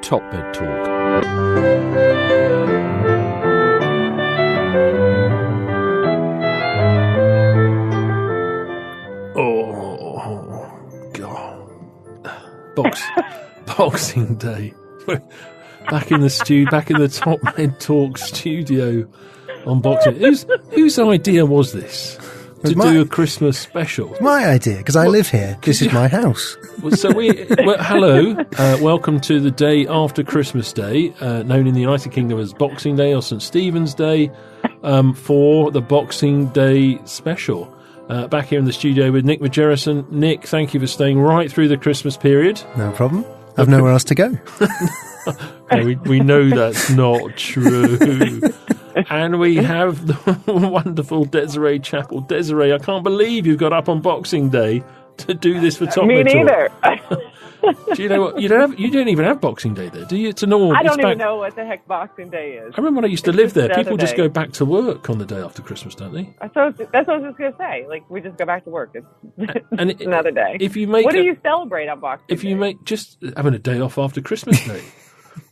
TopMedTalk. Oh, God. Boxing Day. Back in the TopMedTalk studio on Boxing. Whose idea was this? To do a Christmas special. It's my idea, because I live here. This is my house. So hello, welcome to the day after Christmas Day, known in the United Kingdom as Boxing Day or St. Stephen's Day, for the Boxing Day special. Back here in the studio with Nick Margerrison. Nick, thank you for staying right through the Christmas period. No problem. I've nowhere else to go. We know that's not true. And we have the wonderful Desiree Chappell. Desiree, I can't believe you've got up on Boxing Day to do this for TopMedTalk. Me neither. Do you know what? You don't even have Boxing Day there, do you? It's a normal. I don't even know what the heck Boxing Day is. I remember when I used to live there. People just go back to work on the day after Christmas, don't they? That's what I was just going to say. Like, we just go back to work. It's another day. If you make what do you celebrate on Boxing Day? If you make just having a day off after Christmas Day.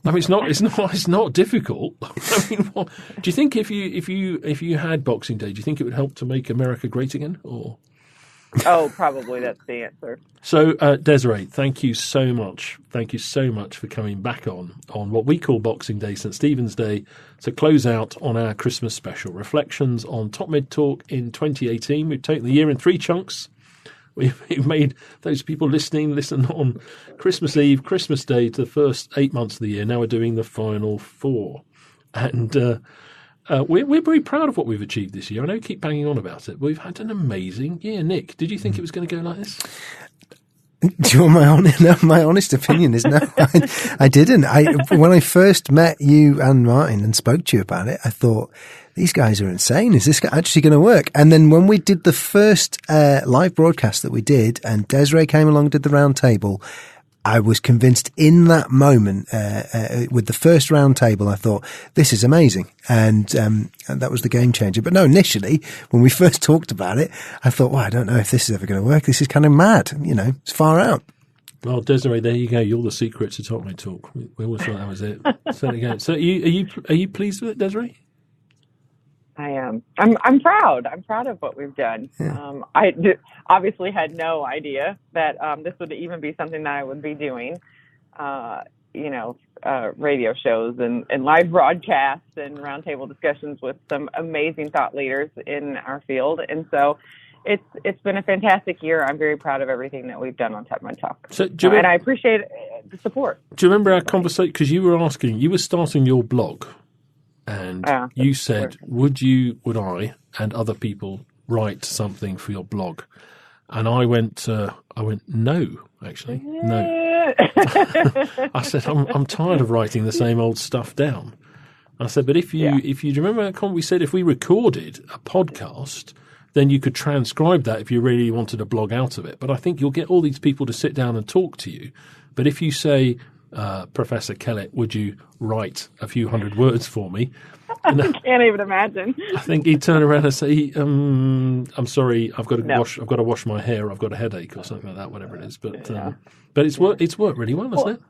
I mean, it's not difficult. I mean, do you think if you had Boxing Day, do you think it would help to make America great again? Or oh, probably that's the answer. So, Desiree, thank you so much. Thank you so much for coming back on what we call Boxing Day, St. Stephen's Day, to close out on our Christmas special. Reflections on TopMedTalk in 2018. We've taken the year in 3 chunks. We've made those people listen on Christmas Eve, Christmas Day to the first 8 months of the year. Now we're doing the final 4. And we're very proud of what we've achieved this year. I know we keep banging on about it, but we've had an amazing year. Nick, did you think it was going to go like this? Do you want my honest opinion is no, I didn't. When I first met you and Martin and spoke to you about it, I thought, these guys are insane. Is this actually going to work? And then when we did the first live broadcast that we did, and Desiree came along and did the round table, I was convinced in that moment, with the first round table, I thought, this is amazing. And that was the game changer. But no, initially, when we first talked about it, I thought, well, I don't know if this is ever going to work. This is kind of mad. It's far out. Well, Desiree, there you go. You're the secret to TopMedTalk. We always thought that was it. So again, so are you pleased with it, Desiree? I am. I'm proud. I'm proud of what we've done. Yeah. I obviously had no idea that this would even be something that I would be doing. Radio shows and live broadcasts and roundtable discussions with some amazing thought leaders in our field. And so it's been a fantastic year. I'm very proud of everything that we've done on TopMedTalk. So, and I appreciate the support. Do you remember our conversation? Because you were starting your blog. And you said, would I and other people write something for your blog? And I went, no, actually, no. I said, I'm tired of writing the same old stuff down. I said, but if you remember that we said if we recorded a podcast, then you could transcribe that if you really wanted a blog out of it. But I think you'll get all these people to sit down and talk to you. But if you say, Professor Kellett, would you write a few hundred words for me? I can't even imagine. I think he'd turn around and say, I'm sorry, I've got to wash my hair, I've got a headache or something like that, whatever it is. But it's worked really well, hasn't it?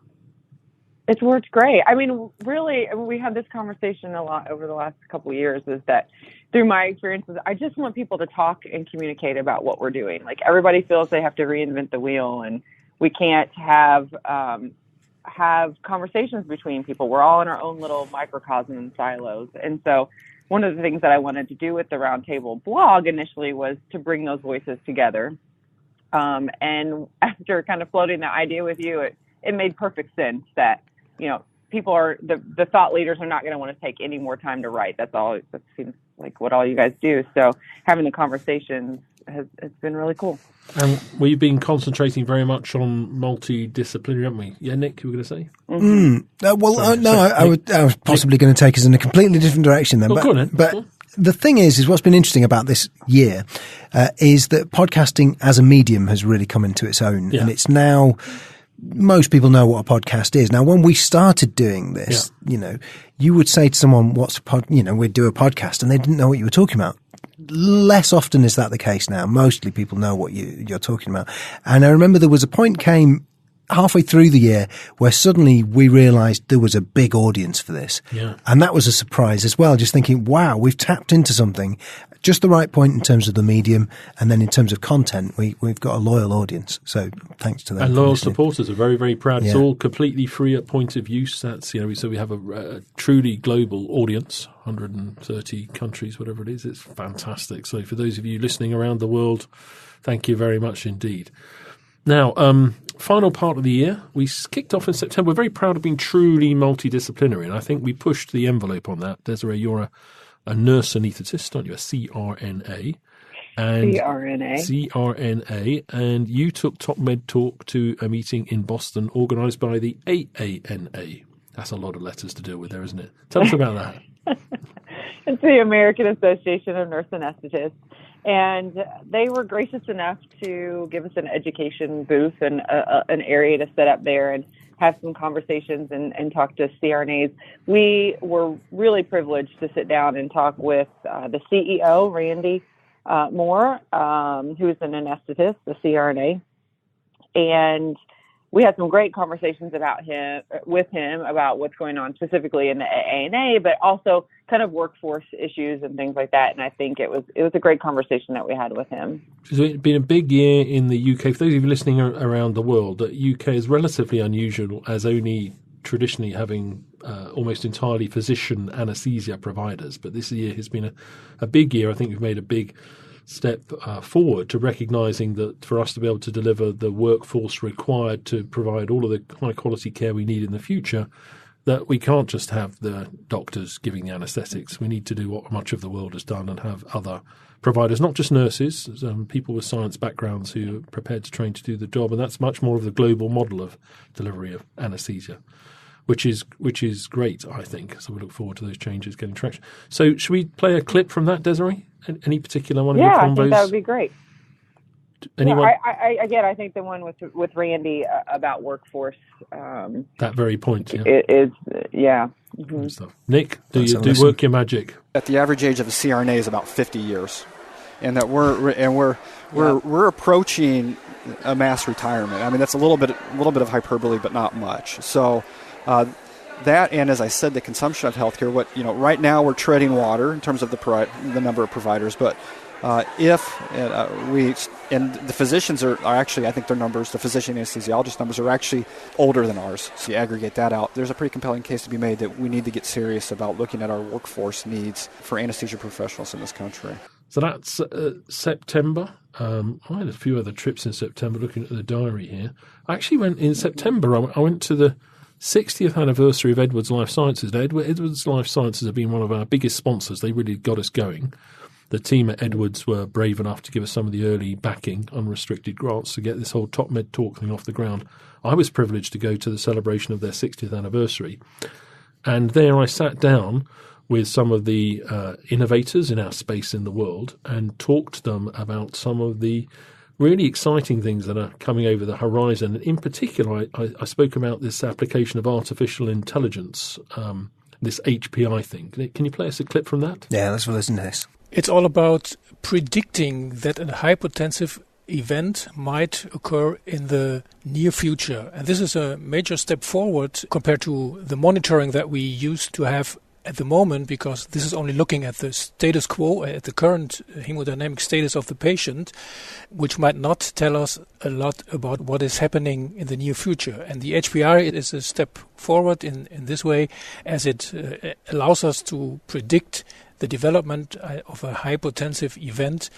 It's worked great. I mean, really, we had this conversation a lot over the last couple of years, is that through my experiences, I just want people to talk and communicate about what we're doing. Like, everybody feels they have to reinvent the wheel, and we can't have conversations between people. We're all in our own little microcosm and silos. And so one of the things that I wanted to do with the Roundtable blog initially was to bring those voices together. And after kind of floating the idea with you, it made perfect sense that, people are, the thought leaders are not going to want to take any more time to write. That seems like what all you guys do. So having the conversations it's been really cool. And we've been concentrating very much on multidisciplinary, haven't we? Yeah, Nick, you were going to say? I was possibly going to take us in a completely different direction then. But the thing is what's been interesting about this year is that podcasting as a medium has really come into its own. Yeah. And it's now, most people know what a podcast is. Now, when we started doing this, you would say to someone, we'd do a podcast, and they didn't know what you were talking about. Less often is that the case now. Mostly people know what you're talking about. And I remember there was a point came halfway through the year where suddenly we realized there was a big audience for this. Yeah. And that was a surprise as well, just thinking, wow, we've tapped into something, just the right point in terms of the medium. And then in terms of content, we've got a loyal audience. So thanks to them. And loyal supporters are very, very proud. It's Yeah. all completely free at point of use. That's, so we have a truly global audience, 130 countries, whatever it is. It's fantastic. So for those of you listening around the world, thank you very much indeed. Now, final part of the year, we kicked off in September. We're very proud of being truly multidisciplinary, and I think we pushed the envelope on that. Desiree, you're a nurse anaesthetist, aren't you? A CRNA. And CRNA, and you took TopMedTalk to a meeting in Boston organised by the AANA. That's a lot of letters to deal with there, isn't it? Tell us about that. It's the American Association of Nurse Anesthetists. And they were gracious enough to give us an education booth and an area to set up there and have some conversations and talk to CRNAs. We were really privileged to sit down and talk with the CEO, Randy Moore, who is an anesthetist, the CRNA. And we had some great conversations with him about what's going on specifically in the AANA, but also kind of workforce issues and things like that. And I think it was a great conversation that we had with him. It's been a big year in the UK. For those of you listening around the world, the UK is relatively unusual as only traditionally having almost entirely physician anaesthesia providers. But this year has been a big year. I think we've made a big step forward to recognising that for us to be able to deliver the workforce required to provide all of the high quality care we need in the future, that we can't just have the doctors giving the anaesthetics. We need to do what much of the world has done and have other providers, not just nurses, people with science backgrounds who are prepared to train to do the job. And that's much more of the global model of delivery of anaesthesia, which is great, I think. So we look forward to those changes getting traction. So should we play a clip from that, Desiree? Any particular one of your combos? Yeah, I think that would be great. Anyone? Yeah, I think the one with Randy about workforce. That very point, yeah. Is Mm-hmm. Stuff. Nick, do work your magic. At the average age of a CRNA is about 50 years, and that we're approaching a mass retirement. I mean, that's a little bit of hyperbole, but not much. So. That, and as I said, the consumption of healthcare. Right now we're treading water in terms of the number of providers. But the physicians are actually, I think their numbers, the physician anesthesiologist numbers, are actually older than ours. So you aggregate that out, there's a pretty compelling case to be made that we need to get serious about looking at our workforce needs for anesthesia professionals in this country. So that's September. I had a few other trips in September. Looking at the diary here, I actually went in September. I went to the 60th anniversary of Edwards Life Sciences. Now, Edwards Life Sciences have been one of our biggest sponsors. They really got us going. The team at Edwards were brave enough to give us some of the early backing, unrestricted grants to get this whole TopMedTalk thing off the ground. I was privileged to go to the celebration of their 60th anniversary. And there I sat down with some of the innovators in our space in the world and talked to them about some of the really exciting things that are coming over the horizon. And in particular, I spoke about this application of artificial intelligence, this HPI thing. Can you play us a clip from that? Yeah, let's listen to this. It's all about predicting that a hypotensive event might occur in the near future. And this is a major step forward compared to the monitoring that we used to have at the moment, because this is only looking at the status quo, at the current hemodynamic status of the patient, which might not tell us a lot about what is happening in the near future. And the HPR is a step forward in this way, as it allows us to predict the development of a hypotensive event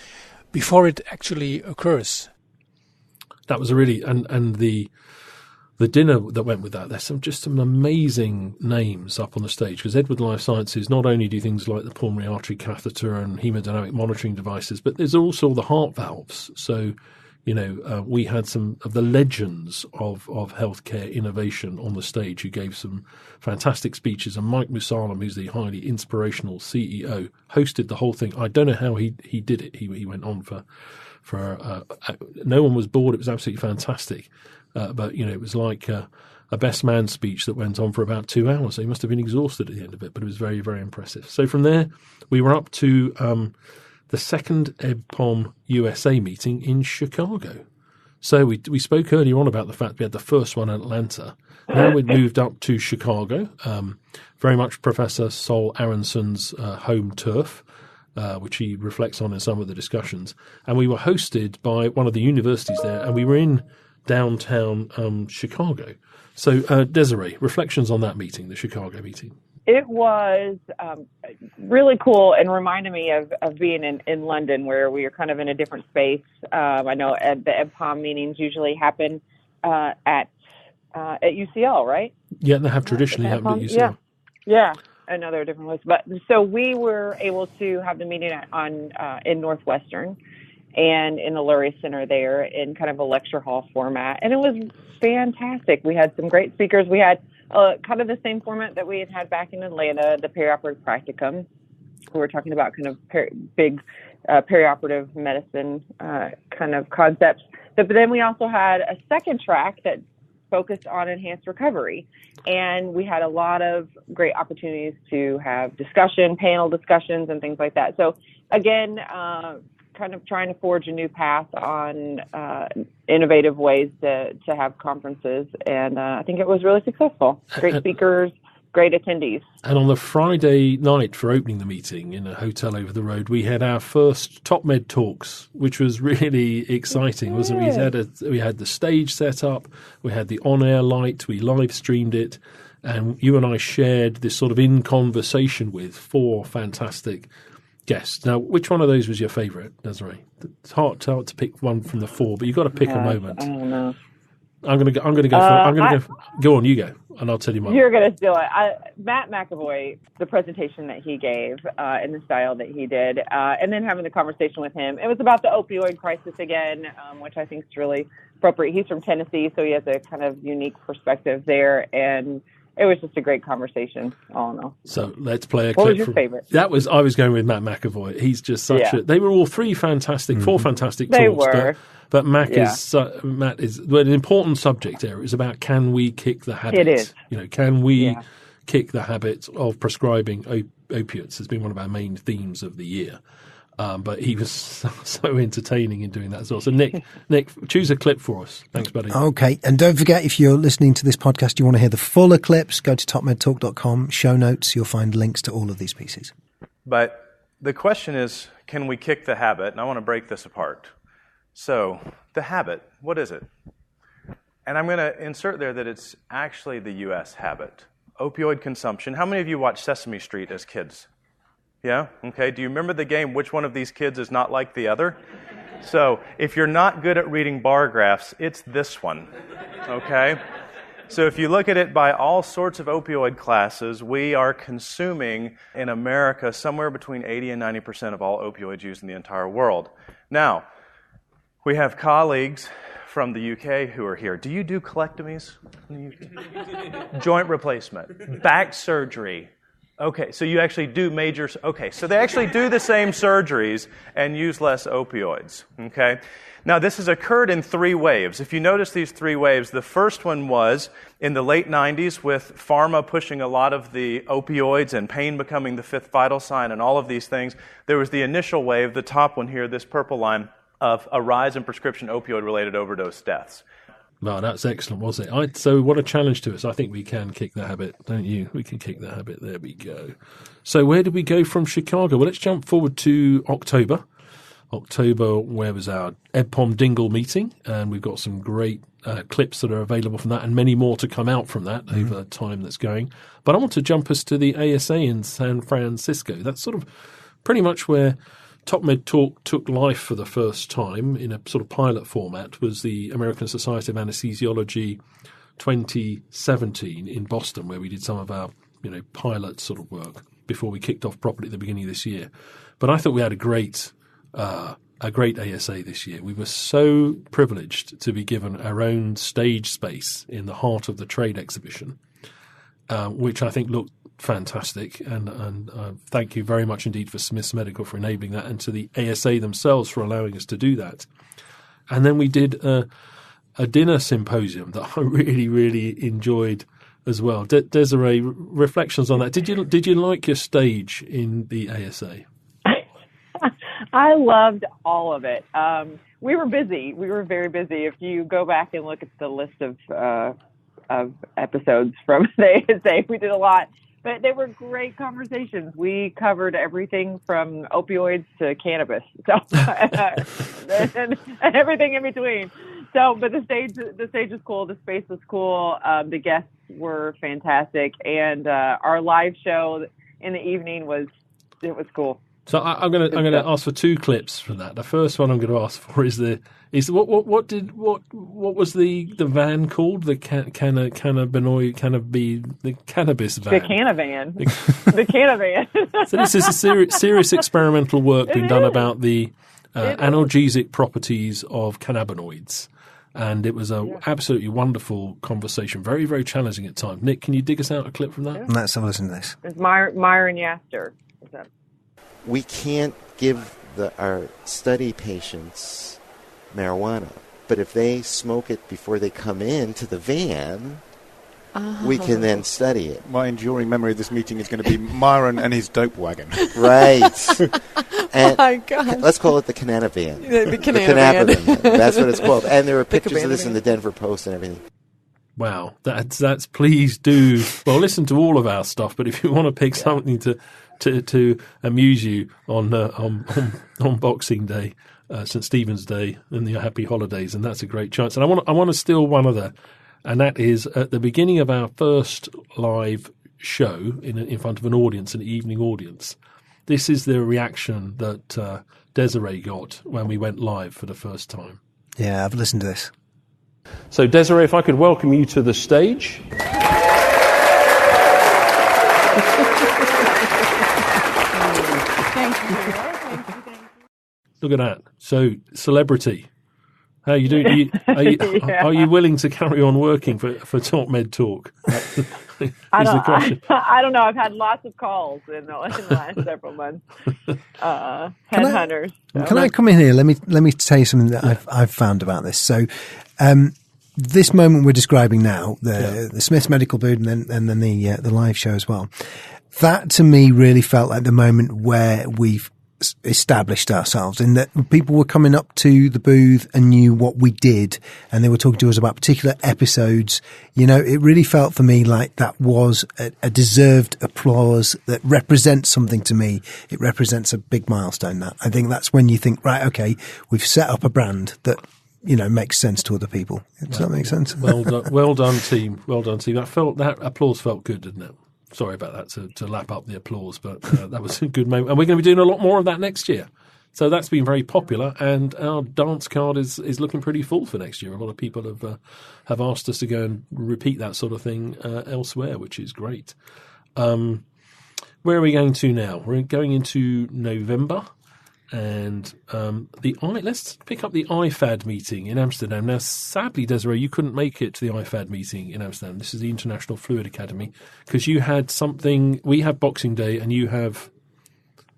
before it actually occurs. That was a really, and the dinner that went with that, there's some amazing names up on the stage, because Edwards Life Sciences not only do things like the pulmonary artery catheter and hemodynamic monitoring devices, but there's also the heart valves. So, we had some of the legends of healthcare innovation on the stage who gave some fantastic speeches. And Mike Musalem, who's the highly inspirational CEO, hosted the whole thing. I don't know how he did it. He went on for no one was bored. It was absolutely fantastic. But it was like a best man speech that went on for about 2 hours. So he must have been exhausted at the end of it, but it was very, very impressive. So from there, we were up to the second EBPOM USA meeting in Chicago. So we spoke earlier on about the fact we had the first one in Atlanta. Now we've moved up to Chicago, very much Professor Sol Aronson's home turf, which he reflects on in some of the discussions. And we were hosted by one of the universities there, and we were in downtown Chicago. So, Desiree, reflections on that meeting, the Chicago meeting. It was really cool and reminded me of being in London, where we are kind of in a different space. I know the EBCOM meetings usually happen at UCL, right? Yeah, they have traditionally happened at UCL. Yeah. I know there are different ways, but so we were able to have the meeting in Northwestern and in the Lurie Center there in kind of a lecture hall format, and it was fantastic. We had some great speakers. We had kind of the same format that we had back in Atlanta, the perioperative practicum. We were talking about kind of big perioperative medicine kind of concepts. But then we also had a second track that focused on enhanced recovery. And we had a lot of great opportunities to have panel discussions and things like that. So again, kind of trying to forge a new path on innovative ways to have conferences. And I think it was really successful. Great speakers, great attendees. And on the Friday night for opening the meeting in a hotel over the road, we had our first TopMedTalks, which was really exciting, wasn't it? We had the stage set up, we had the on-air light, we live streamed it, and you and I shared this sort of in conversation with 4 fantastic guests. Now, which one of those was your favourite, Desiree? It's hard to pick one from the 4, but you've got to pick a moment. I don't know. I'm going to go. Go on, you go, and I'll tell you mine. You're going to steal it. Matt McAvoy, the presentation that he gave in the style that he did, and then having the conversation with him. It was about the opioid crisis again, which I think is really appropriate. He's from Tennessee, so he has a kind of unique perspective there, and it was just a great conversation, all in all. So let's play a clip. What was your favorite? I was going with Matt McAvoy. He's just such they were all 4 fantastic talks. They were. But Matt is an important subject there. It's about, can we kick the habit? It is. Can we kick the habit of prescribing opiates? Has been one of our main themes of the year. But he was so entertaining in doing that as well. So Nick, choose a clip for us. Thanks, buddy. Okay. And don't forget, if you're listening to this podcast, you want to hear the fuller clips, go to topmedtalk.com, show notes. You'll find links to all of these pieces. But the question is, can we kick the habit? And I want to break this apart. So the habit, what is it? And I'm going to insert there that it's actually the U.S. habit. Opioid consumption. How many of you watched Sesame Street as kids? Yeah? Okay. Do you remember the game, which one of these kids is not like the other? So if you're not good at reading bar graphs, it's this one. Okay? So if you look at it by all sorts of opioid classes, we are consuming in America somewhere between 80 and 90% of all opioids used in the entire world. Now, we have colleagues from the UK who are here. Do you do colectomies in the UK? Joint replacement, back surgery. Okay, so you actually do so they actually do the same surgeries and use less opioids, okay? Now, this has occurred in 3 waves. If you notice these 3 waves, the first one was in the late 90s with pharma pushing a lot of the opioids and pain becoming the 5th vital sign and all of these things. There was the initial wave, the top one here, this purple line, of a rise in prescription opioid-related overdose deaths. No, that's excellent, was it? So what a challenge to us. I think we can kick the habit, don't you? We can kick the habit. There we go. So where did we go from Chicago? Well, let's jump forward to October. Where was our EBPOM Dingle meeting? And we've got some great clips that are available from that and many more to come out from that over time that's going. But I want to jump us to the ASA in San Francisco. That's sort of pretty much where TopMedTalk took life for the first time in a sort of pilot format. Was the American Society of Anesthesiology 2017 in Boston, where we did some of our pilot sort of work before we kicked off properly at the beginning of this year. But I thought we had a great ASA this year. We were so privileged to be given our own stage space in the heart of the trade exhibition, which I think looked fantastic, and thank you very much indeed for Smiths Medical for enabling that, and to the ASA themselves for allowing us to do that. And then we did a dinner symposium that I really, really enjoyed as well. Desiree, reflections on that. Did you like your stage in the ASA? I loved all of it. We were busy. We were very busy. If you go back and look at the list of episodes from the ASA, we did a lot. But they were great conversations. We covered everything from opioids to cannabis, so and everything in between. So, but the stage was cool. The space was cool. The guests were fantastic, and our live show in the evening was cool. So I'm gonna ask for 2 clips from that. The first one I'm going to ask for is what was the van called? The cannabis van. The Canavan. The Canavan. So this is a serious experimental work being done about the analgesic properties of cannabinoids. And it was an absolutely wonderful conversation, very, very challenging at times. Nick, can you dig us out a clip from that? Let's have a listen to this. It's Myron Yaster. We can't give our study patients marijuana, but if they smoke it before they come into the van, we can then study it. My enduring memory of this meeting is going to be Myron and his dope wagon. Right. And oh my God. Let's call it the Canana van. The Canana van. That's what it's called. And there were pictures of this in the Denver Post and everything. Wow, that's please do. Well, listen to all of our stuff, but if you want to pick something to amuse you on Boxing Day, St. Stephen's Day, and the happy holidays, and that's a great chance. And I want to steal one other, and that is at the beginning of our first live show in front of an audience, an evening audience. This is the reaction that Desiree got when we went live for the first time. Yeah, I've listened to this. So, Desiree, if I could welcome you to the stage. Thank you. Look at that. So, celebrity. How are you doing? Are you willing to carry on working for TopMedTalk? I don't know. I've had lots of calls in the last several months. Headhunters. Can I come in here? Let me tell you something that I've found about this. So, this moment we're describing now, the Smith's medical booth, and then the live show as well. That to me really felt like the moment where we've established ourselves, in that people were coming up to the booth and knew what we did, and they were talking to us about particular episodes. You know, it really felt for me like that was a deserved applause that represents something to me. It represents a big milestone. That I think that's when you think, right, okay, we've set up a brand that, you know, makes sense to other people. Does that make sense? Well done, team. Well done, team. That applause felt good, didn't it? Sorry about that to lap up the applause, but that was a good moment. And we're going to be doing a lot more of that next year. So that's been very popular, and our dance card is looking pretty full for next year. A lot of people have asked us to go and repeat that sort of thing elsewhere, which is great. Where are we going to now? We're going into November. And let's pick up the IFAD meeting in Amsterdam. Now, sadly, Desiree, you couldn't make it to the IFAD meeting in Amsterdam. This is the International Fluid Academy, because you had something. We have Boxing Day, and you have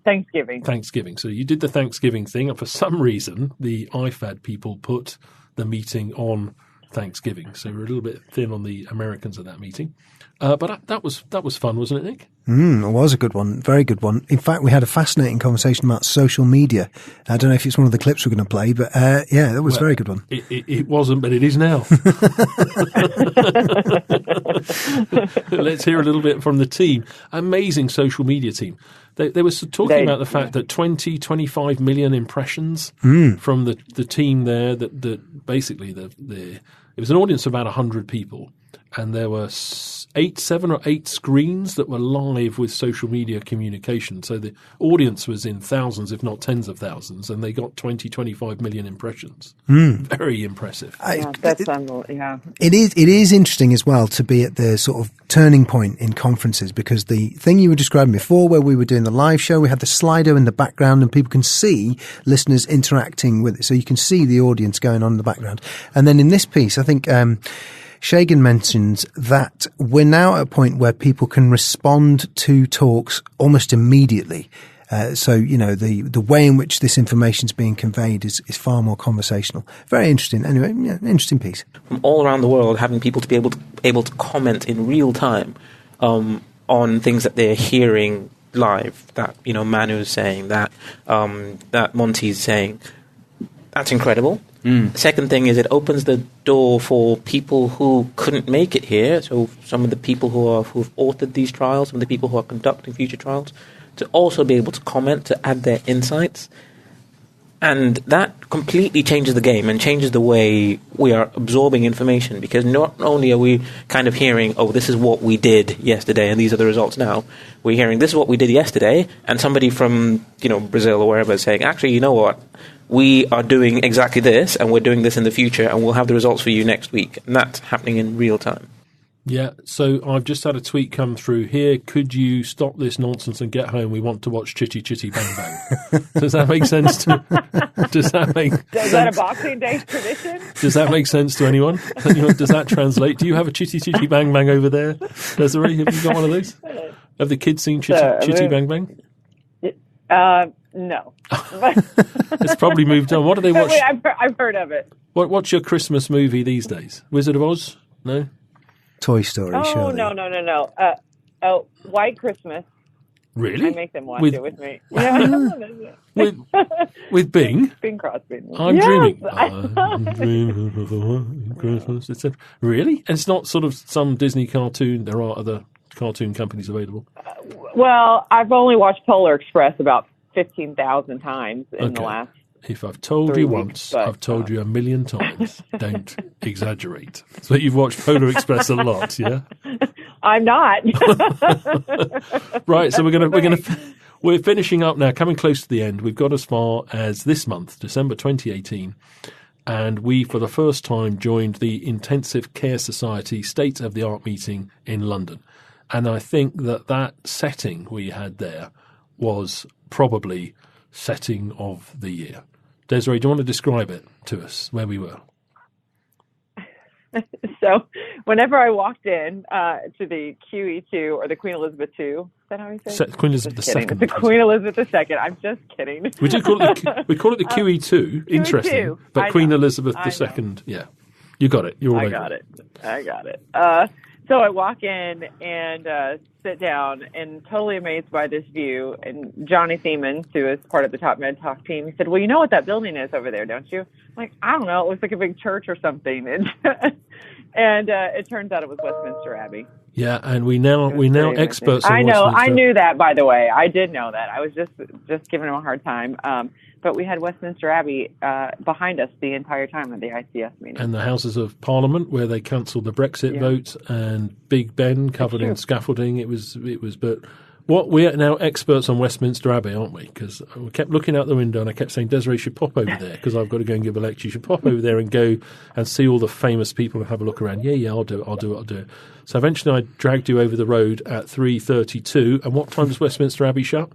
Thanksgiving. So you did the Thanksgiving thing, and for some reason, the IFAD people put the meeting on Thanksgiving. So we're a little bit thin on the Americans at that meeting. But that was fun, wasn't it, Nick? It was a good one. Very good one. In fact, we had a fascinating conversation about social media. I don't know if it's one of the clips we're going to play, but that was a very good one. It wasn't, but it is now. Let's hear a little bit from the team. Amazing social media team. They were talking about the fact that 25 million impressions from the team there, that basically it was an audience of about 100 people. And there were 7 or 8 screens that were live with social media communication. So the audience was in thousands, if not tens of thousands, and they got 25 million impressions. Very impressive. That's unbelievable. Yeah. It is interesting as well to be at the sort of turning point in conferences, because the thing you were describing before, where we were doing the live show, we had the Slido in the background and people can see listeners interacting with it. So you can see the audience going on in the background. And then in this piece, I think, Shagan mentions that we're now at a point where people can respond to talks almost immediately. So, you know, the way in which this information is being conveyed is far more conversational. Very interesting. Anyway, interesting piece. From all around the world, having people to be able to comment in real time on things that they're hearing live, that Manu's saying, that Monty's saying, that's incredible. Second thing is it opens the door for people who couldn't make it here. So some of the people who've authored these trials, some of the people who are conducting future trials, to also be able to comment, to add their insights. And that completely changes the game and changes the way we are absorbing information, because not only are we kind of hearing, oh, this is what we did yesterday and these are the results now, we're hearing this is what we did yesterday, and somebody from Brazil or wherever is saying, actually, you know what, we are doing exactly this and we're doing this in the future and we'll have the results for you next week. And that's happening in real time. Yeah, so I've just had a tweet come through here. Could you stop this nonsense and get home? We want to watch Chitty Chitty Bang Bang. Does that make sense to... Is that a Boxing Day tradition? Does that make sense to anyone? Does that translate? Do you have a Chitty Chitty Bang Bang over there, Desiree? Have you got one of those? Have the kids seen Chitty Bang Bang? No. It's probably moved on. What do they watch? Wait, I've heard of it. What's your Christmas movie these days? Wizard of Oz? No? Toy Story, surely. No. White Christmas. Really? I make them watch it with me. With Bing? Bing Crosby. I'm dreaming. I'm dreaming of a white Christmas. Really? And it's not sort of some Disney cartoon. There are other cartoon companies available. Well, I've only watched Polar Express about 15,000 times in the last. If I've told you once, I've told you a million times. Don't exaggerate. So you've watched Polar Express a lot, yeah? I'm not. Right, so we're finishing up now, coming close to the end. We've got as far as this month, December 2018, and we, for the first time, joined the Intensive Care Society State of the Art meeting in London. And I think that setting we had there was probably setting of the year. Desiree, do you want to describe it to us, where we were? So whenever I walked in to the QE2 or the Queen Elizabeth II, is that how you say it? Queen Elizabeth II. The Queen Elizabeth II. I'm just kidding. We do call it the QE2. Interesting. QE2. But Queen Elizabeth II. Yeah. You got it. You're all right. I got it. So I walk in and sit down and totally amazed by this view. And Johnny Thiemann, who is part of the TopMedTalk team, he said, well, you know what that building is over there, don't you? I'm like, I don't know. It looks like a big church or something. And it turns out it was Westminster Abbey. Yeah, and we now experts on I know. Westminster. I knew that, by the way. I did know that. I was just giving him a hard time. But we had Westminster Abbey behind us the entire time at the ICS meeting. And the Houses of Parliament, where they cancelled the Brexit vote, and Big Ben covered in scaffolding. It was. But what we are now experts on Westminster Abbey, aren't we? Because we kept looking out the window, and I kept saying, Desiree, you should pop over there because I've got to go and give a lecture. You should pop over there and go and see all the famous people and have a look around. Yeah, I'll do it. So eventually, I dragged you over the road at 3:32. And what time does Westminster Abbey shut?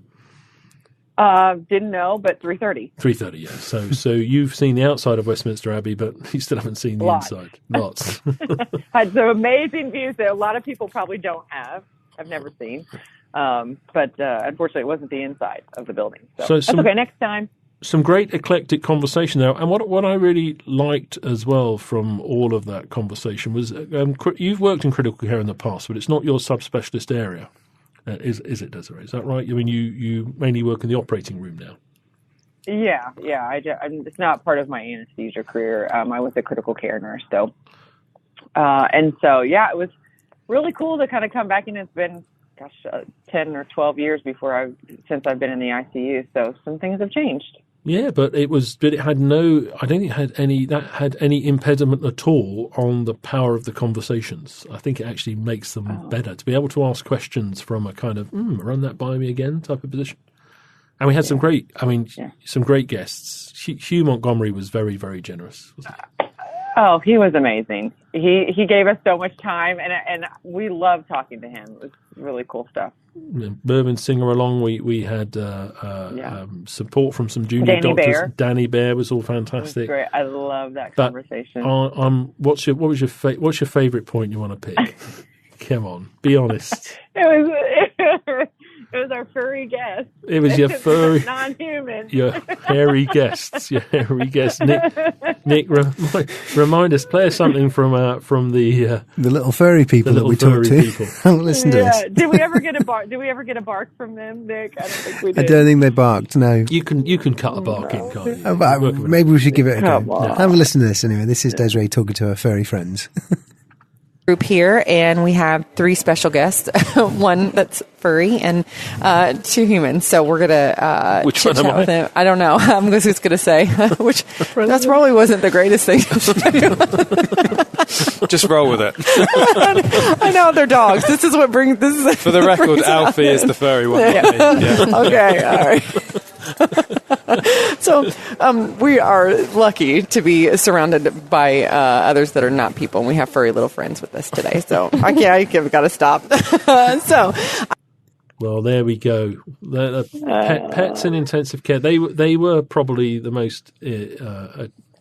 Didn't know, but 3:30. 3:30, yeah. So you've seen the outside of Westminster Abbey, but you still haven't seen the inside. Lots. Had some amazing views that a lot of people probably don't have. I've never seen. But unfortunately, it wasn't the inside of the building. So that's okay. Next time. Some great eclectic conversation there. And what I really liked as well from all of that conversation was you've worked in critical care in the past, but it's not your subspecialist area. Is it, Desiree? Is that right? I mean, you mainly work in the operating room now. Yeah. It's not part of my anesthesia career. I was a critical care nurse, though. And so, it was really cool to kind of come back, and it's been, 10 or 12 years since I've been in the ICU. So some things have changed. Yeah, but I don't think it had any impediment at all on the power of the conversations. I think it actually makes them better to be able to ask questions from a kind of, run that by me again type of position. And we had some great guests. Hugh Montgomery was very, very generous, wasn't he? Oh, he was amazing. He gave us so much time, and we loved talking to him. It was really cool stuff. Mervyn Singer along. We had support from some junior doctors. Bear. Danny Bear was all fantastic. It was great. I love that conversation. What's your favorite point you want to pick? Come on, be honest. It It was our furry guests. It was your furry, non-human. your hairy guests. Your hairy guests. Nick, remind us. Play us something from the little furry people that we talked to. Don't listen to this. Did we ever get a bark? Did we ever get a bark from them, Nick? I don't think we did. I don't think they barked. No. You can cut a bark in, can't you? Maybe we should give it a go. Have a listen to this anyway. This is Desiree talking to her furry friends. Group here, and we have 3 special guests, one that's furry and 2 humans. So we're gonna which one am I? With them. I don't know. I'm just gonna say which. That probably wasn't the greatest thing. Just roll with it. I know they're dogs. This is what brings this. Is for the record. Alfie is the furry one. Yeah. Okay. All right. So we are lucky to be surrounded by others that are not people, and we have furry little friends with us today. So I've got to stop. Well, there we go. Pets in intensive care. They were probably the most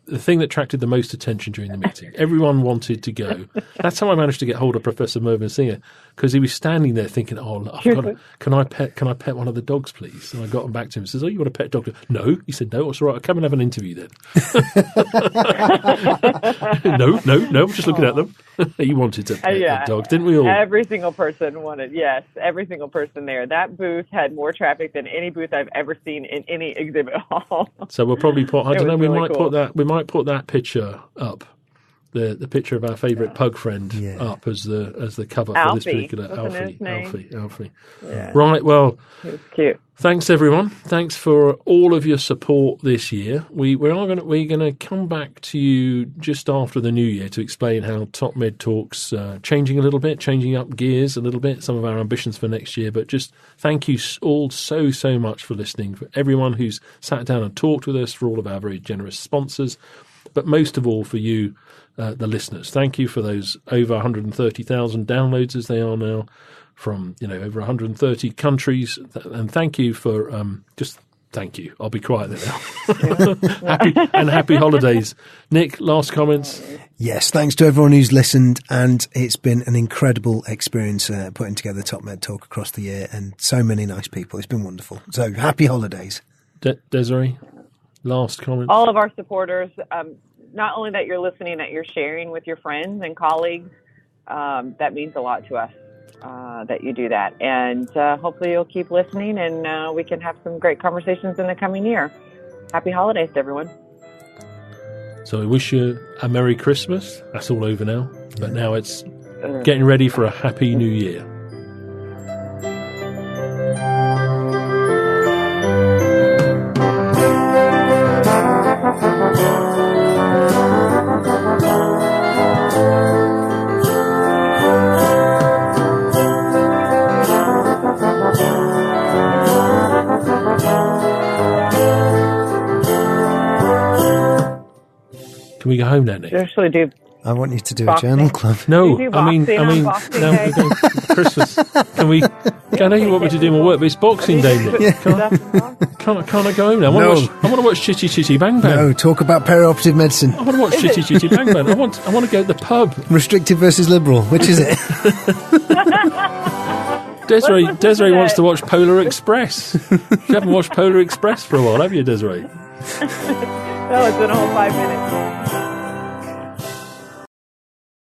the thing that attracted the most attention during the meeting. Everyone wanted to go. That's how I managed to get hold of Professor Mervyn Singer, because he was standing there thinking, can I pet one of the dogs, please? And I got him back to him and says, you want a pet dog? No. He said, no, it's all right. I'll come and have an interview then. No, I'm just looking at them. He wanted to pet the dogs, didn't we all? Every single person wanted, yes. Every single person there. That booth had more traffic than any booth I've ever seen in any exhibit hall. So we'll probably put, we might put that picture up. The picture of our favourite pug friend up as the cover for this particular Alfie. Yeah. Right, well, it's cute. Thanks everyone. Thanks for all of your support this year. We're going to come back to you just after the new year to explain how TopMedTalk's changing a little bit, changing up gears a little bit, some of our ambitions for next year. But just thank you all so much for listening, for everyone who's sat down and talked with us, for all of our very generous sponsors, but most of all for you, the listeners. Thank you for those over 130,000 downloads as they are now from over 130 countries, and thank you for thank you. I'll be quiet there now. Happy holidays. Nick, last comments? Yes, thanks to everyone who's listened, and it's been an incredible experience putting together TopMedTalk across the year, and so many nice people. It's been wonderful. So happy holidays. Desiree, last comments? All of our supporters, not only that you're listening, that you're sharing with your friends and colleagues, that means a lot to us, that you do that. And hopefully you'll keep listening, and we can have some great conversations in the coming year. Happy holidays to everyone. So we wish you a Merry Christmas. That's all over now. But now it's getting ready for a Happy New Year. Can we go home now, Nick? Actually, do. I want you to do a journal club. No, I mean, Christmas. Can we? I know you want me to do my work, but it's Boxing Day, Nick. Yeah. Can't I go home now? I want to watch Chitty Chitty Bang Bang. No, talk about perioperative medicine. I want to watch Chitty Chitty Bang Bang. I want to go to the pub. Restrictive versus liberal. Which is it? Desiree wants to watch Polar Express. You haven't watched Polar Express for a while, have you, Desiree? No, it's been a whole 5 minutes.